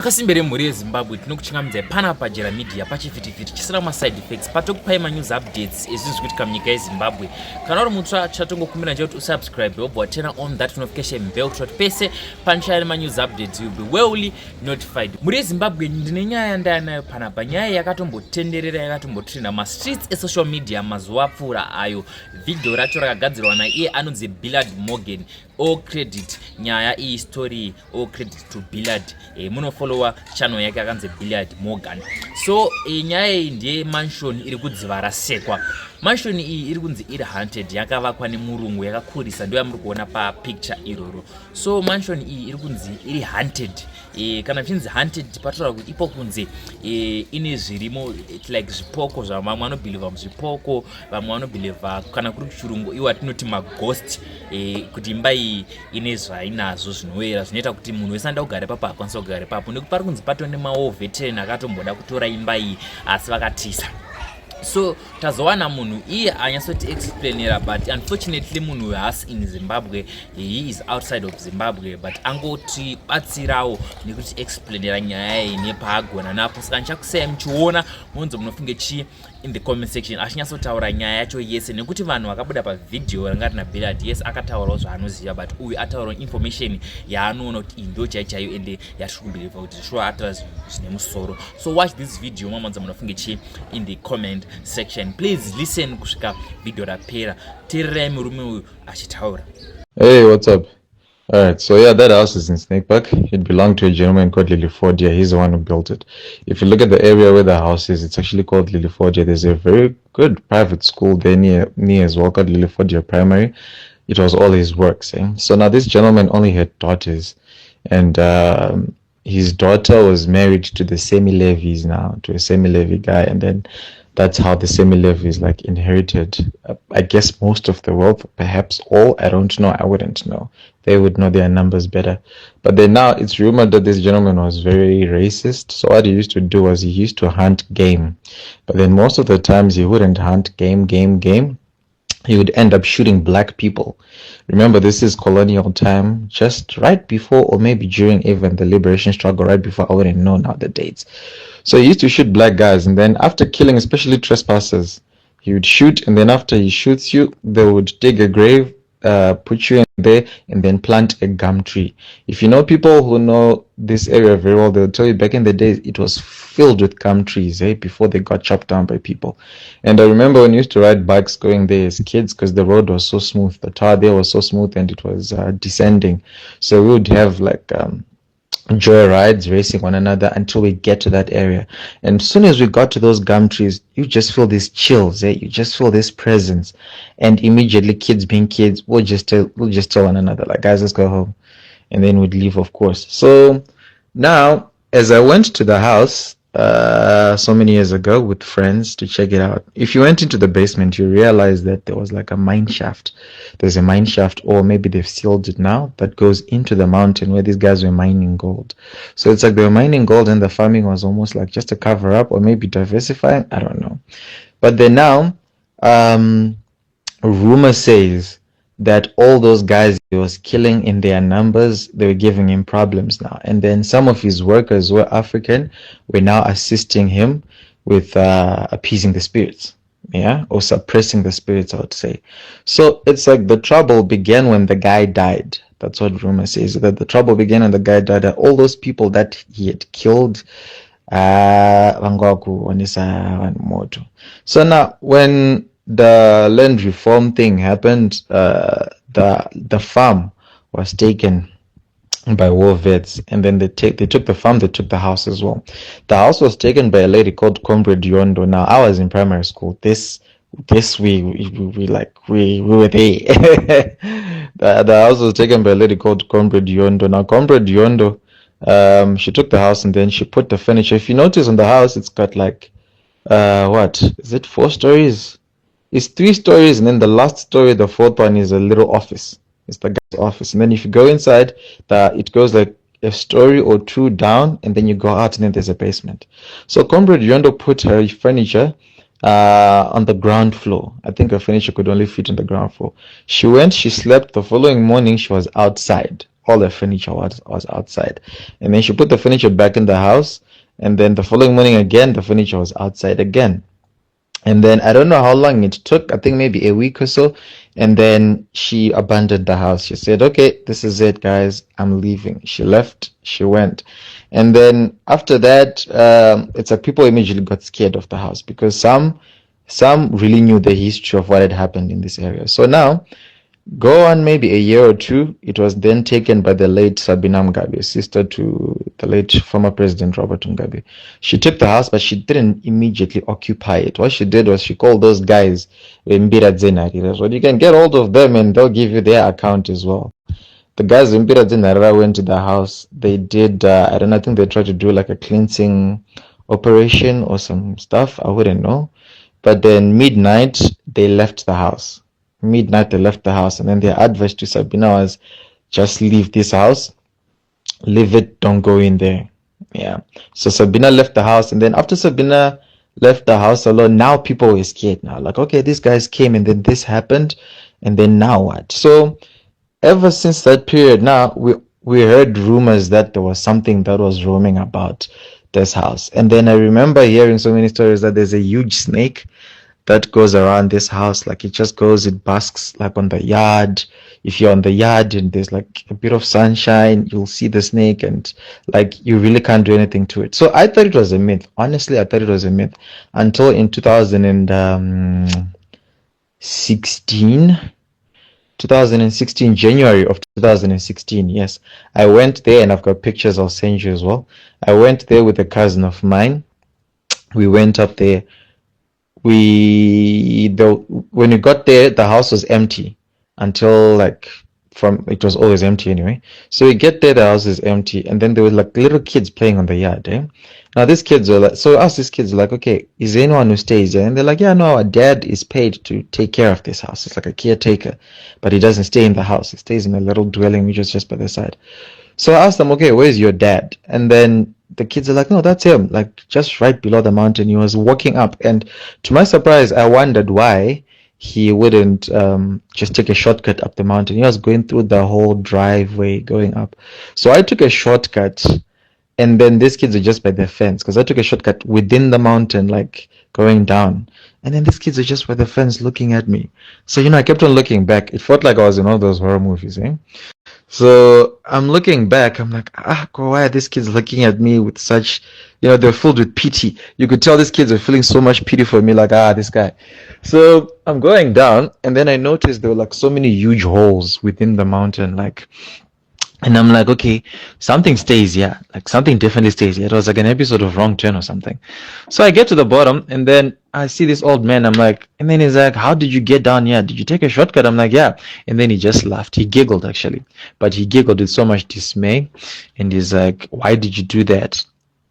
Akasimbere muri yeZimbabwe tinokuchingamidza panapa jera media pachivhitivhiti chisina maside effects patokupai manews updates ezvinhu kuitika munyika yeZimbabwe. Kana uri mutsva chatongokumbira nje kuti usubscribe wobva turn on that notification bell kuti pese panchaya manews updates you'll be well notified. Muri yeZimbabwe ndine nyaya yandanayo panapa, nyaya yakatombotenderera yakatombotrenda mastreets esocial media mazuva apfuura ayo. Video racho rakagadzirwa naiye anonzi Billard Morgan. All credit nyaya iyi story, all credit to Billard. Munofollowa channel yake akanzi Billard Morgan. So nyaya iyi ndiye mansion iri kudzivarasekwa. Mansion iyi iri kunzi iri haunted, yakavakwa nemurungu, yakakurisa, ndio yamuri kuona pa picture iroro. So mansion iyi iri kunzi iri haunted. Kana chinzi haunted patora kuti ipo kunze ine zvirimo like zvipoko zvamwe vanobhiliva muzvipoko, vamwe vanobhiliva kana kuri kuchirungu iwo atinoti maghost, kuti imba iyi ine zvainazvo zvinoyera zvinoita kuti munhu wese anda kugara ipapo akwanisa kugara ipapo, nekuti pari kunzi patone mawo veteran akatomboda kutora imba iyi asi vakatiza. So tazowana munhu iye anyatsoti explainera, but unfortunately munhu haasi in Zimbabwe, he is outside of Zimbabwe, but angoti batsirawo nekuti explainera nyaya iyi nepaagona napo. Saka ndichakusai muchiona munzo munofunge chi in the comment section. Achinyatsotaura nyaya yacho yese nekuti vanhu vakabuda pavidhio rangati naBillard, yes akataurawo zvaanoziva, but uyu ataurawo information yaanoona kuti iyi ndo chaichayo ende yatiri kubhiliva kuti sure ataura zvine musoro. So watch this video mamanza munofunge chi in the comment section. Please listen kusvika video rapera, teererai murume uyu achitaura. Hey, what's up? Alright, so yeah, that house is in Snakeback. It belonged to a gentleman called Lilifordia. He's the one who built it. If you look at the area where the house is, it's actually called Lilifordia. There's a very good private school there near as well called Lilifordia Primary. It was all his works. So now this gentleman only had daughters, and his daughter was married to the semi-levies now, to a semi-levy guy, and then that's how the semi-levies like inherited, I guess, most of the wealth, perhaps all. I don't know. I wouldn't know. They would know their numbers better. But then now it's rumored that this gentleman was very racist. So what he used to do was he used to hunt game. But then most of the times he wouldn't hunt game. He would end up shooting black people. Remember, this is colonial time, just right before or maybe during even the liberation struggle, right before, I wouldn't know now the dates. So he used to shoot black guys, and then after killing especially trespassers, he would shoot, and then after he shoots you, they would dig a grave, put you in there, and then plant a gum tree. If you know people who know this area very well, they'll tell you back in the days it was filled with gum trees before they got chopped down by people. And I remember when we used to ride bikes going there as kids, because the road was so smooth, the tar there was so smooth, and it was descending. So we would have like joy rides racing one another until we get to that area. And as soon as we got to those gum trees, you just feel these chills, you just feel this presence, and immediately kids being kids, we'll just tell one another like, guys, let's go home, and then we'd leave, of course. So now as I went to the house so many years ago with friends to check it out, if you went into the basement, you realize that there was like a mine shaft. There's a mine shaft, or maybe they've sealed it now, that goes into the mountain where these guys were mining gold. So it's like they were mining gold, and the farming was almost like just a cover up, or maybe diversifying, I don't know. But then now rumor says that all those guys he was killing, in their numbers, they were giving him problems now. And then some of his workers who were African were now assisting him with appeasing the spirits, or suppressing the spirits, I would say. So it's like the trouble began when the guy died. That's what rumor says, that the trouble began when the guy died, that all those people that he had killed, so now when the land reform thing happened, the farm was taken by war vets, and then they took the farm, they took the house as well. The house was taken by a lady called Comrade Yondo. Now I was in primary school. We were there. The house was taken by a lady called Comrade Yondo. Now Comrade Yondo, she took the house, and then she put the furniture. If you notice on the house, it's got like what is it, 4 stories? It's 3 stories, and then the last story, the 4th one, is a little office. It's the guy's office. And then if you go inside, it goes like a story or 2 down, and then you go out, and then there's a basement. So Comrade Yondo put her furniture on the ground floor. I think her furniture could only fit on the ground floor. She went, she slept. The following morning, she was outside. all the furniture was outside. And then she put the furniture back in the house. And then the following morning again, the furniture was outside again. And then I don't know how long it took, I think maybe a week or so. And then she abandoned the house. She said, okay, this is it, guys. I'm leaving. She left, she went. And then after that, it's like people immediately got scared of the house because some really knew the history of what had happened in this area. So now, go on maybe a year or two, it was then taken by the late Sabina Mugabe, sister to the late former President Robert Mugabe. She took the house, but she didn't immediately occupy it. What she did was she called those guys vembira, dzenharira. So you can get hold of them and they'll give you their account as well. The guys vembira, dzenharira went to the house. They did, I don't know, I think they tried to do like a cleansing operation or some stuff. I wouldn't know. But then midnight, they left the house. Midnight, they left the house. And then their advice to Sabina was, just leave this house. Leave it, don't go in there. Yeah. So Sabina left the house. And then after Sabina left the house alone, now people were scared now. Like, okay, these guys came and then this happened. And then now what? So ever since that period, now we heard rumors that there was something that was roaming about this house. And then I remember hearing so many stories that there's a huge snake that goes around this house. Like it just goes, it basks like on the yard. If you're on the yard and there's like a bit of sunshine, you'll see the snake and like you really can't do anything to it. So I thought it was a myth. Honestly, I thought it was a myth until in 2016, January of 2016. Yes, I went there and I've got pictures I'll send you as well. I went there with a cousin of mine. We went up there. When we got there, the house was empty until like it was always empty anyway. So we get there, the house is empty, and then there were like little kids playing on the yard. Now these kids were like, so us these kids were like, okay, is there anyone who stays there? And they're like, yeah, no, our dad is paid to take care of this house. It's like a caretaker, but he doesn't stay in the house. He stays in a little dwelling which is just by the side. So I asked them, okay, where's your dad? And then the kids are like, no, that's him, like just right below the mountain. He was walking up, and to my surprise, I wondered why he wouldn't just take a shortcut up the mountain. He was going through the whole driveway going up. So I took a shortcut, and then these kids are just by the fence because I took a shortcut within the mountain, like going down. And then these kids are just by the fence looking at me. So, I kept on looking back. It felt like I was in all those horror movies, So I'm looking back, I'm like, why are these kids looking at me with such, they're filled with pity. You could tell these kids are feeling so much pity for me, like, this guy. So I'm going down, and then I noticed there were like so many huge holes within the mountain, and I'm like, okay, something stays here. Like something definitely stays here. It was like an episode of Wrong Turn or something. So I get to the bottom, and then I see this old man. I'm like, and then he's like, how did you get down here? Did you take a shortcut? I'm like, yeah. And then he just laughed. He giggled actually, but he giggled with so much dismay. And he's like, why did you do that?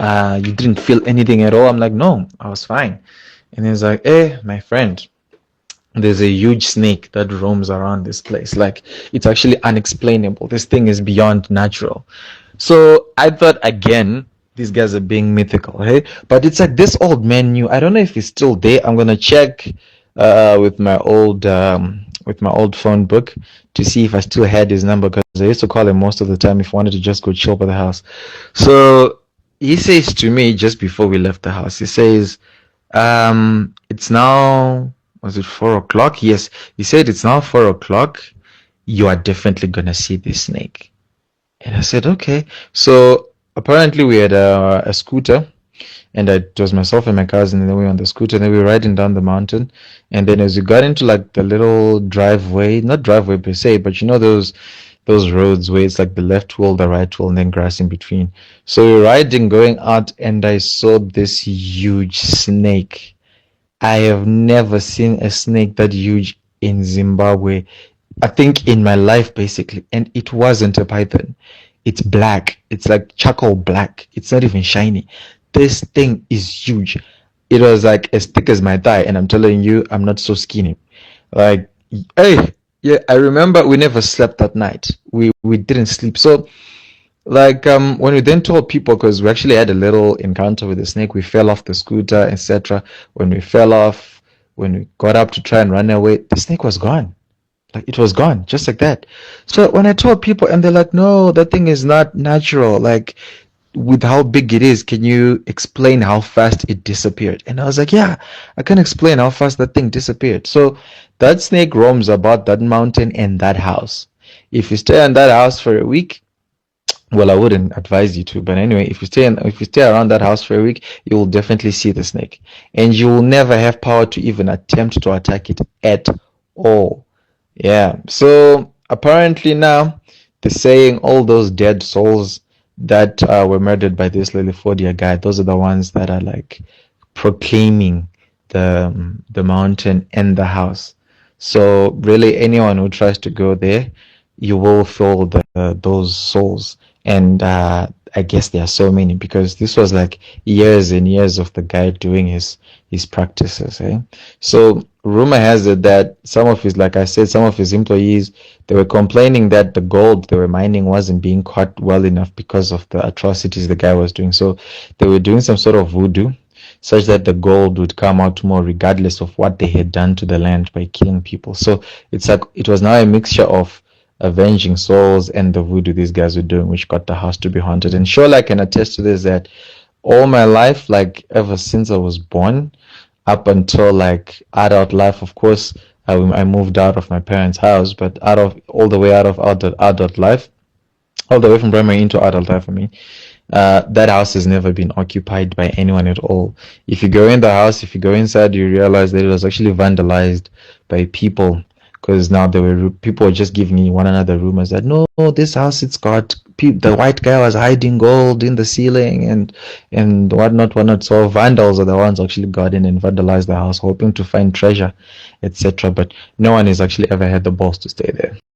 You didn't feel anything at all? I'm like, no, I was fine. And he's like, my friend, there's a huge snake that roams around this place. Like, it's actually unexplainable. This thing is beyond natural. So I thought, again, these guys are being mythical, hey? But it's like this old man knew. I don't know if he's still there. I'm gonna check with my old phone book to see if I still had his number, because I used to call him most of the time if I wanted to just go chill by the house. So he says to me just before we left the house, he says, it's now, was it 4 o'clock? Yes. He said, it's now 4 o'clock. You are definitely going to see this snake. And I said, okay. So apparently we had a scooter, and it was myself and my cousin, and then we were on the scooter, and then we were riding down the mountain. And then as we got into like the little driveway, not driveway per se, but those roads where it's like the left wheel, the right wheel, and then grass in between. So we were riding, going out, and I saw this huge snake. I have never seen a snake that huge in Zimbabwe, I think in my life basically. And it wasn't a python. It's black. It's like charcoal black. It's not even shiny. This thing is huge. It was like as thick as my thigh, and I'm telling you, I'm not so skinny. Like, hey, yeah, I remember we never slept that night. We didn't sleep. So like when we then told people, because we actually had a little encounter with the snake, we fell off the scooter, etc. When we fell off, when we got up to try and run away, the snake was gone. Like it was gone, just like that. So when I told people, and they're like, "No, that thing is not natural. Like with how big it is, can you explain how fast it disappeared?" And I was like, "Yeah, I can explain how fast that thing disappeared." So that snake roams about that mountain and that house. If you stay in that house for a week, well, I wouldn't advise you to, but anyway, if you stay around that house for a week, you will definitely see the snake, and you will never have power to even attempt to attack it at all. Yeah. So apparently now they're saying all those dead souls that were murdered by this Lilifordia guy, those are the ones that are like proclaiming the mountain and the house. So really, anyone who tries to go there, you will feel those souls. And I guess there are so many because this was like years and years of the guy doing his practices. Eh? So rumor has it that some of his, like I said, some of his employees, they were complaining that the gold they were mining wasn't being caught well enough because of the atrocities the guy was doing. So they were doing some sort of voodoo such that the gold would come out more regardless of what they had done to the land by killing people. So it's like it was now a mixture of avenging souls and the voodoo these guys were doing, which got the house to be haunted. And surely I can attest to this that all my life, like ever since I was born, up until like adult life, of course, I moved out of my parents' house, but out of all the way out of adult life, all the way from primary into adult life, I mean, that house has never been occupied by anyone at all. If you go in the house, if you go inside, you realize that it was actually vandalized by people. Because now there were people were just giving one another rumors that no, this house it's got the white guy was hiding gold in the ceiling and whatnot, whatnot. So vandals are the ones who actually got in and vandalized the house, hoping to find treasure, etc. But no one has actually ever had the balls to stay there.